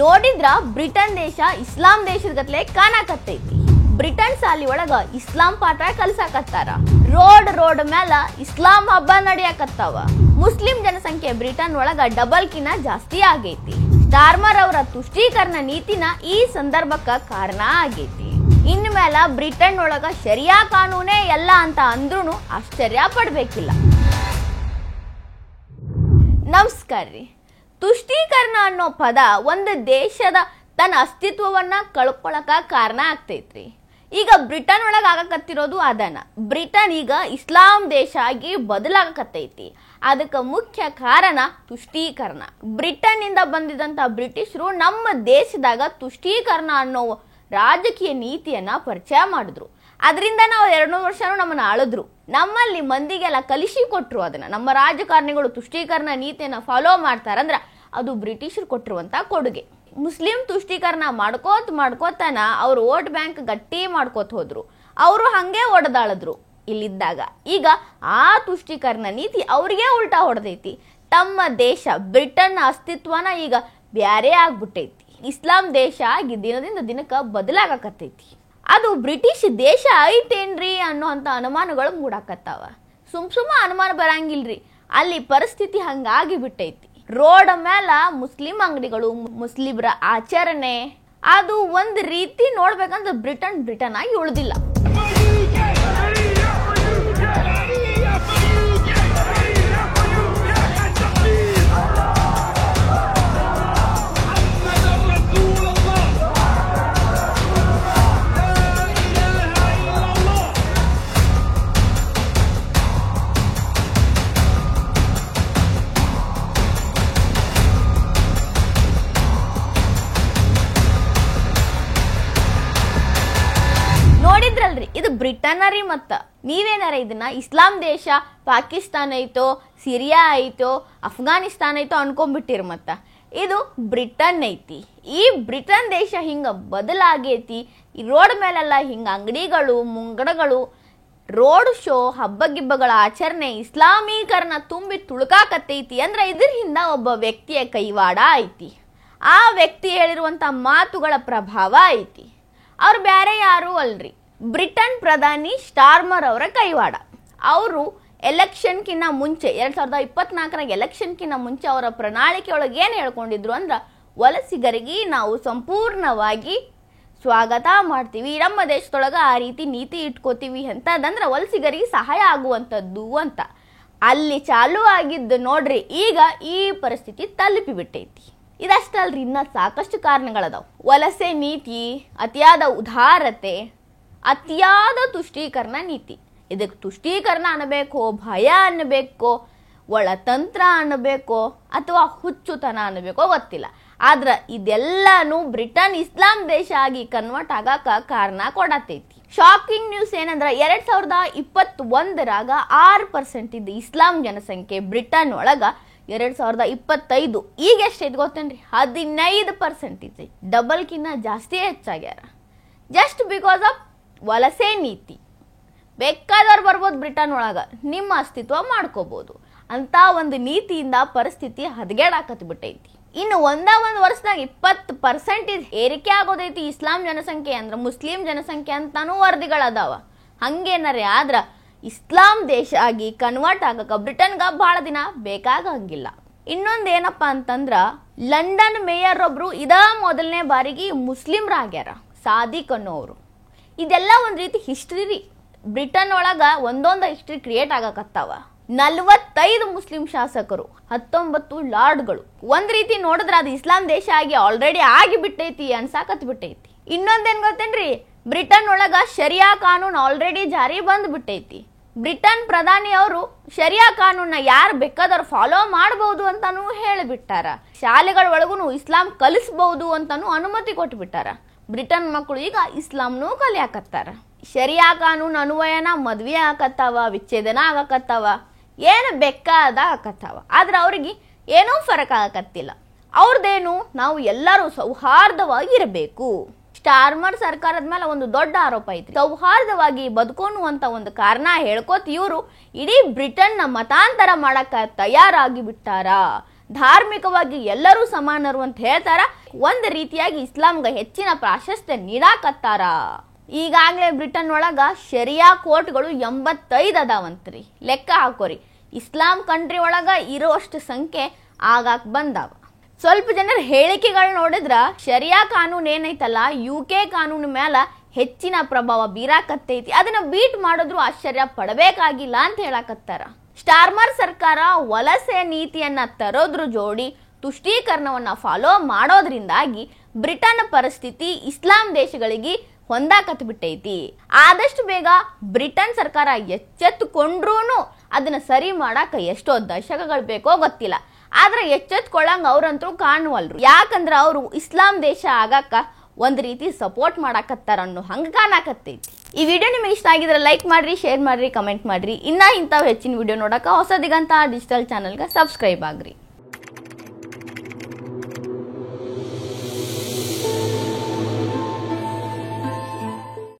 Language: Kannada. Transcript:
ನೋಡಿದ್ರ ಬ್ರಿಟನ್ ದೇಶ ಇಸ್ಲಾಂ ದೇಶದ ಗತ್ಲೆ ಕಾಣಕತ್ತೈತಿ. ಬ್ರಿಟನ್ ಸಾಲಿ ಒಳಗ ಇಸ್ಲಾಂ ಪಾಠ ಕಲ್ಸಾಕತ್ತಾರ. ರೋಡ್ ಮೇಲ ಇಸ್ಲಾಂ ಹಬ್ಬ ನಡೆಯಕತ್ತಾವ. ಮುಸ್ಲಿಂ ಜನಸಂಖ್ಯೆ ಬ್ರಿಟನ್ ಒಳಗ ಡಬಲ್ ಕಿನ್ನ ಜಾಸ್ತಿ ಆಗೈತಿ. ಸ್ಟಾರ್ಮರ್ ಅವರ ತುಷ್ಟೀಕರಣ ನೀತಿನ ಈ ಸಂದರ್ಭಕ್ಕ ಕಾರಣ ಆಗೈತಿ. ಇನ್ಮೇಲ ಬ್ರಿಟನ್ ಒಳಗ ಶರಿಯಾ ಕಾನೂನೇ ಎಲ್ಲ ಅಂತ ಅಂದ್ರೂ ಆಶ್ಚರ್ಯ ಪಡ್ಬೇಕಿಲ್ಲ. ನಮಸ್ಕಾರ ರೀ. ತುಷ್ಟೀಕರಣ ಅನ್ನೋ ಪದ ಒಂದು ದೇಶದ ತನ್ನ ಅಸ್ತಿತ್ವವನ್ನ ಕಳ್ಕೊಳಕ ಕಾರಣ ಆಗ್ತೈತ್ರಿ. ಈಗ ಬ್ರಿಟನ್ ಒಳಗೆ ಆಗಕತ್ತಿರೋದು ಅದನ್ನ. ಬ್ರಿಟನ್ ಈಗ ಇಸ್ಲಾಂ ದೇಶ ಆಗಿ ಬದಲಾಗಕತ್ತೈತಿ. ಅದಕ್ಕೆ ಮುಖ್ಯ ಕಾರಣ ತುಷ್ಟೀಕರಣ. ಬ್ರಿಟನ್ ಇಂದ ಬಂದಿದಂತ ಬ್ರಿಟಿಷರು ನಮ್ಮ ದೇಶದಾಗ ತುಷ್ಟೀಕರಣ ಅನ್ನೋ ರಾಜಕೀಯ ನೀತಿಯನ್ನ ಪರಿಚಯ ಮಾಡಿದ್ರು. ಅದರಿಂದ ನಾವು 200 ವರ್ಷನೂ ನಮ್ಮನ್ನ ಆಳಿದ್ರು. ನಮ್ಮಲ್ಲಿ ಮಂದಿಗೆಲ್ಲ ಕಲಿಸಿ ಕೊಟ್ರು. ಅದನ್ನ ನಮ್ಮ ರಾಜಕಾರಣಿಗಳು ತುಷ್ಟೀಕರಣ ನೀತಿಯನ್ನ ಫಾಲೋ ಮಾಡ್ತಾರಂದ್ರ ಅದು ಬ್ರಿಟಿಷರು ಕೊಟ್ಟಿರುವಂತ ಕೊಡುಗೆ. ಮುಸ್ಲಿಂ ತುಷ್ಟೀಕರಣ ಮಾಡ್ಕೋತನ ಅವ್ರು ವೋಟ್ ಬ್ಯಾಂಕ್ ಗಟ್ಟಿ ಮಾಡ್ಕೋತ ಹೋದ್ರು. ಅವರು ಹಂಗೆ ಒಡೆದಾಳಿದ್ರು ಇಲ್ಲಿದ್ದಾಗ. ಈಗ ಆ ತುಷ್ಟೀಕರಣ ನೀತಿ ಅವ್ರಿಗೆ ಉಲ್ಟಾ ಹೊಡೆದೈತಿ. ತಮ್ಮ ದೇಶ ಬ್ರಿಟನ್ ಅಸ್ತಿತ್ವನ ಈಗ ಬ್ಯಾರೆ ಆಗ್ಬಿಟ್ಟೈತಿ. ಇಸ್ಲಾಂ ದೇಶ ಆಗಿ ದಿನದಿಂದ ದಿನಕ್ಕೆ ಬದಲಾಗಕತ್ತೈತಿ. ಅದು ಬ್ರಿಟಿಷ್ ದೇಶ ಐತೇನ್ರಿ ಅನ್ನೋ ಅಂತ ಅನುಮಾನಗಳು ಮೂಡಾಕತ್ತಾವ. ಸುಮ್ಮ ಅನುಮಾನ ಬರಂಗಿಲ್ರಿ. ಅಲ್ಲಿ ಪರಿಸ್ಥಿತಿ ಹಂಗಾಗಿ ಬಿಟ್ಟೈತಿ. ರೋಡ್ ಮೇಲ ಮುಸ್ಲಿಂ ಅಂಗಡಿಗಳು, ಮುಸ್ಲಿಮರ ಆಚರಣೆ, ಅದು ಒಂದ್ ರೀತಿ ನೋಡ್ಬೇಕಂದ್ರೆ ಬ್ರಿಟನ್ ಆಗಿ ಉಳಿದಿಲ್ಲ. ನೋಡಿದ್ರಲ್ರಿ, ಇದು ಬ್ರಿಟನ್ ರೀ. ಮತ್ತ ನೀವೇನಾರ ಇದನ್ನ ಇಸ್ಲಾಂ ದೇಶ ಪಾಕಿಸ್ತಾನ ಐತೋ, ಸಿರಿಯಾ ಐತೋ, ಅಫ್ಘಾನಿಸ್ತಾನ ಐತೋ ಅನ್ಕೊಂಡ್ಬಿಟ್ಟಿರಿ. ಮತ್ತ ಇದು ಬ್ರಿಟನ್ ಐತಿ. ಈ ಬ್ರಿಟನ್ ದೇಶ ಹಿಂಗ ಬದಲಾಗೈತಿ. ಈ ರೋಡ್ ಮೇಲೆಲ್ಲ ಹಿಂಗ ಅಂಗಡಿಗಳು, ಮುಂಗಡಗಳು, ರೋಡ್ ಶೋ, ಹಬ್ಬ ಗಿಬ್ಬಗಳ ಆಚರಣೆ, ಇಸ್ಲಾಮೀಕರಣ ತುಂಬಿ ತುಳುಕಾಕತ್ತೈತಿ ಅಂದ್ರೆ ಇದ್ರ ಹಿಂದ ಒಬ್ಬ ವ್ಯಕ್ತಿಯ ಕೈವಾಡ ಐತಿ. ಆ ವ್ಯಕ್ತಿ ಹೇಳಿರುವಂತ ಮಾತುಗಳ ಪ್ರಭಾವ ಐತಿ. ಅವ್ರು ಬೇರೆ ಯಾರು ಅಲ್ರಿ, ಬ್ರಿಟನ್ ಪ್ರಧಾನಿ ಸ್ಟಾರ್ಮರ್ ಅವರ ಕೈವಾಡ. ಅವರು ಎಲೆಕ್ಷನ್ಕಿನ್ನ ಮುಂಚೆ 2024 ಎಲೆಕ್ಷನ್ಕಿನ್ನ ಮುಂಚೆ ಅವರ ಪ್ರಣಾಳಿಕೆ ಒಳಗೆ ಏನು ಹೇಳ್ಕೊಂಡಿದ್ರು ಅಂದ್ರೆ, ವಲಸಿಗರಿಗೆ ನಾವು ಸಂಪೂರ್ಣವಾಗಿ ಸ್ವಾಗತ ಮಾಡ್ತೀವಿ, ನಮ್ಮ ದೇಶದೊಳಗೆ ಆ ರೀತಿ ನೀತಿ ಇಟ್ಕೋತೀವಿ ಅಂತದಂದ್ರೆ ವಲಸಿಗರಿಗೆ ಸಹಾಯ ಆಗುವಂಥದ್ದು ಅಂತ. ಅಲ್ಲಿ ಚಾಲು ಆಗಿದ್ದು ನೋಡ್ರಿ, ಈಗ ಈ ಪರಿಸ್ಥಿತಿ ತಲುಪಿ ಬಿಟ್ಟೈತಿ. ಇದಷ್ಟಲ್ರಿ, ಇನ್ನ ಸಾಕಷ್ಟು ಕಾರಣಗಳದಾವ. ವಲಸೆ ನೀತಿ, ಅತಿಯಾದ ಉದಾರತೆ, ಅತಿಯಾದ ತುಷ್ಟೀಕರಣ ನೀತಿ. ಇದಕ್ಕೆ ತುಷ್ಟೀಕರಣ ಅನ್ನಬೇಕೋ, ಭಯ ಅನ್ನಬೇಕೋ, ಒಳತಂತ್ರ ಅನ್ನಬೇಕೋ, ಅಥವಾ ಹುಚ್ಚುತನ ಅನ್ನಬೇಕೋ ಗೊತ್ತಿಲ್ಲ. ಆದ್ರ ಇದೆಲ್ಲಾನು ಬ್ರಿಟನ್ ಇಸ್ಲಾಂ ದೇಶ ಆಗಿ ಕನ್ವರ್ಟ್ ಆಗಾಕ ಕಾರಣ ಕೊಡತೈತಿ. ಶಾಕಿಂಗ್ ನ್ಯೂಸ್ ಏನಂದ್ರ, 2021 6% ಇದ್ದ ಇಸ್ಲಾಂ ಜನಸಂಖ್ಯೆ ಬ್ರಿಟನ್ ಒಳಗ 2025 ಈಗ ಎಷ್ಟೈತಿ ಗೊತ್ತೇನ್ರಿ? 15% ಐತಿ. ಡಬಲ್ ಕಿನ್ನ ಜಾಸ್ತಿ ಹೆಚ್ಚಾಗ್ಯಾರ. ಜಸ್ಟ್ ಬಿಕಾಸ್ ಆಫ್ ವಲಸೆ ನೀತಿ. ಬೇಕಾದವ್ರು ಬರ್ಬೋದು ಬ್ರಿಟನ್ ಒಳಗ, ನಿಮ್ಮ ಅಸ್ತಿತ್ವ ಮಾಡ್ಕೋಬಹುದು ಅಂತ ಒಂದು ನೀತಿಯಿಂದ ಪರಿಸ್ಥಿತಿ ಹದಗೆಡಾಕತ್ ಬಿಟ್ಟೈತಿ. ಇನ್ನು ಒಂದ್ ವರ್ಷದಾಗ 20% ಏರಿಕೆ ಆಗೋದೈತಿ ಇಸ್ಲಾಂ ಜನಸಂಖ್ಯೆ ಅಂದ್ರೆ ಮುಸ್ಲಿಂ ಜನಸಂಖ್ಯೆ ಅಂತಾನೂ ವರದಿಗಳದಾವ. ಹಂಗೇನಾರೆ ಆದ್ರ ಇಸ್ಲಾಂ ದೇಶ ಆಗಿ ಕನ್ವರ್ಟ್ ಆಗಕ ಬ್ರಿಟನ್ಗ ಬಹಳ ದಿನ ಬೇಕಾಗಂಗಿಲ್ಲ. ಇನ್ನೊಂದೇನಪ್ಪ ಅಂತಂದ್ರ, ಲಂಡನ್ ಮೇಯರ್ ಒಬ್ರು ಮೊದಲನೇ ಬಾರಿಗೆ ಮುಸ್ಲಿಮ್ರಾಗ್ಯಾರ, ಸಾದಿಕ್ ಅನ್ನೋರು. ಇದೆಲ್ಲ ಒಂದ್ ರೀತಿ ಹಿಸ್ಟ್ರಿ ರೀ. ಬ್ರಿಟನ್ ಒಳಗ ಒಂದೊಂದು ಹಿಸ್ಟ್ರಿ ಕ್ರಿಯೇಟ್ ಆಗಕತ್ತಾವ. 45 ಮುಸ್ಲಿಂ ಶಾಸಕರು, 19 ಲಾರ್ಡ್ಗಳು. ಒಂದ್ ರೀತಿ ನೋಡಿದ್ರ ಅದು ಇಸ್ಲಾಂ ದೇಶ ಆಗಿ ಆಲ್ರೆಡಿ ಆಗಿ ಬಿಟ್ಟೈತಿ ಅನ್ಸಾಕತ್ ಬಿಟ್ಟೈತಿ. ಇನ್ನೊಂದೇನ್ ಗೊತ್ತೇನ್ರಿ, ಬ್ರಿಟನ್ ಒಳಗ ಶರಿಯಾ ಕಾನೂನು ಆಲ್ರೆಡಿ ಜಾರಿ ಬಂದ್ ಬಿಟ್ಟೈತಿ. ಬ್ರಿಟನ್ ಪ್ರಧಾನಿ ಅವರು ಶರಿಯಾ ಕಾನೂನ ಯಾರು ಬೇಕಾದವ್ರು ಫಾಲೋ ಮಾಡಬಹುದು ಅಂತಾನು ಹೇಳಿಬಿಟ್ಟಾರ. ಶಾಲೆಗಳ ಒಳಗೂ ಇಸ್ಲಾಂ ಕಲಿಸಬಹುದು ಅಂತಾನು ಅನುಮತಿ ಕೊಟ್ಬಿಟ್ಟಾರ. ಬ್ರಿಟನ್ ಮಕ್ಕಳು ಈಗ ಇಸ್ಲಾಂನೂ ಕಲಿಯಾಕತ್ತಾರ. ಶರಿಯಾ ಕಾನೂನು ಅನ್ವಯನ ಮದ್ವೆ ಆಗಕತ್ತಾವ, ವಿಚ್ಛೇದನ ಆಗಕತ್ತಾವ, ಏನು ಬೇಕಾದ ಆಗಕತ್ತಾವ. ಆದ್ರೆ ಅವ್ರಿಗೆ ಏನೂ ಫರಕ್ ಆಗಕತ್ತಿಲ್ಲ. ಅವ್ರದ್ದೇನು, ನಾವು ಎಲ್ಲರೂ ಸೌಹಾರ್ದವಾಗಿ ಇರಬೇಕು. ಸ್ಟಾರ್ಮರ್ ಸರ್ಕಾರದ ಮೇಲೆ ಒಂದು ದೊಡ್ಡ ಆರೋಪ ಐತಿ. ಸೌಹಾರ್ದವಾಗಿ ಬದುಕೋನು ಅಂತ ಒಂದು ಕಾರಣ ಹೇಳ್ಕೋತ ಇವರು ಇಡೀ ಬ್ರಿಟನ್ನ ಮತಾಂತರ ಮಾಡಕ ತಯಾರಾಗಿ ಬಿಟ್ಟಾರ. ಧಾರ್ಮಿಕವಾಗಿ ಎಲ್ಲರೂ ಸಮಾನರು ಅಂತ ಹೇಳ್ತಾರ. ಒಂದ್ ರೀತಿಯಾಗಿ ಇಸ್ಲಾಂಗೆ ಹೆಚ್ಚಿನ ಪ್ರಾಶಸ್ತ್ಯ ನೀಡಾಕತ್ತಾರ. ಈಗಾಗಲೇ ಬ್ರಿಟನ್ ಒಳಗ ಶರಿಯಾ ಕೋರ್ಟ್ಗಳು 85 ಅದಾವಂತ್ರಿ. ಲೆಕ್ಕ ಹಾಕೋರಿ, ಇಸ್ಲಾಂ ಕಂಟ್ರಿ ಒಳಗ ಇರೋಷ್ಟು ಸಂಖ್ಯೆ ಆಗಾಕ್ ಬಂದಾವ. ಸ್ವಲ್ಪ ಜನರ ಹೇಳಿಕೆಗಳು ನೋಡಿದ್ರ ಶರಿಯಾ ಕಾನೂನು ಏನೈತಲ್ಲ UK ಕಾನೂನು ಮೇಲೆ ಹೆಚ್ಚಿನ ಪ್ರಭಾವ ಬೀರಾಕತ್ತೈತಿ, ಅದನ್ನ ಬೀಟ್ ಮಾಡಿದ್ರು ಆಶ್ಚರ್ಯ ಪಡಬೇಕಾಗಿಲ್ಲ ಅಂತ ಹೇಳಕತ್ತಾರ. ಸ್ಟಾರ್ಮರ್ ಸರ್ಕಾರ ವಲಸೆ ನೀತಿಯನ್ನ ತರೋದ್ರ ಜೋಡಿ ತುಷ್ಟೀಕರಣವನ್ನ ಫಾಲೋ ಮಾಡೋದ್ರಿಂದಾಗಿ ಬ್ರಿಟನ್ ಪರಿಸ್ಥಿತಿ ಇಸ್ಲಾಂ ದೇಶಗಳಿಗೆ ಹೊಂದಾಕತ್ ಬಿಟ್ಟೈತಿ. ಆದಷ್ಟು ಬೇಗ ಬ್ರಿಟನ್ ಸರ್ಕಾರ ಎಚ್ಚೆತ್ತುಕೊಂಡ್ರೂ ಅದನ್ನ ಸರಿ ಮಾಡಾಕ ಎಷ್ಟೋ ದಶಕಗಳು ಬೇಕೋ ಗೊತ್ತಿಲ್ಲ. ಆದ್ರೆ ಎಚ್ಚೆತ್ಕೊಳ್ಳಂಗ ಅವ್ರಂತೂ ಕಾಣುವಲ್ರು. ಯಾಕಂದ್ರ ಅವರು ಇಸ್ಲಾಂ ದೇಶ ಆಗಾಕ ಒಂದ್ ರೀತಿ ಸಪೋರ್ಟ್ ಮಾಡಾಕತ್ತಾರ ಅನ್ನೋ ಹಂಗ ಕಾಣಾಕತ್ತೈತಿ. ಈ ವಿಡಿಯೋ ನಿಮಗೆ ಇಷ್ಟ ಆಗಿದ್ರೆ ಲೈಕ್ ಮಾಡ್ರಿ, ಶೇರ್ ಮಾಡ್ರಿ, ಕಮೆಂಟ್ ಮಾಡ್ರಿ. ಇನ್ನ ಇಂಥವು ಹೆಚ್ಚಿನ ವಿಡಿಯೋ ನೋಡಕ ಹೊಸ ದಿಗಂತ ಡಿಜಿಟಲ್ ಚಾನಲ್ಗೆ ಸಬ್ಸ್ಕ್ರೈಬ್ ಆಗ್ರಿ.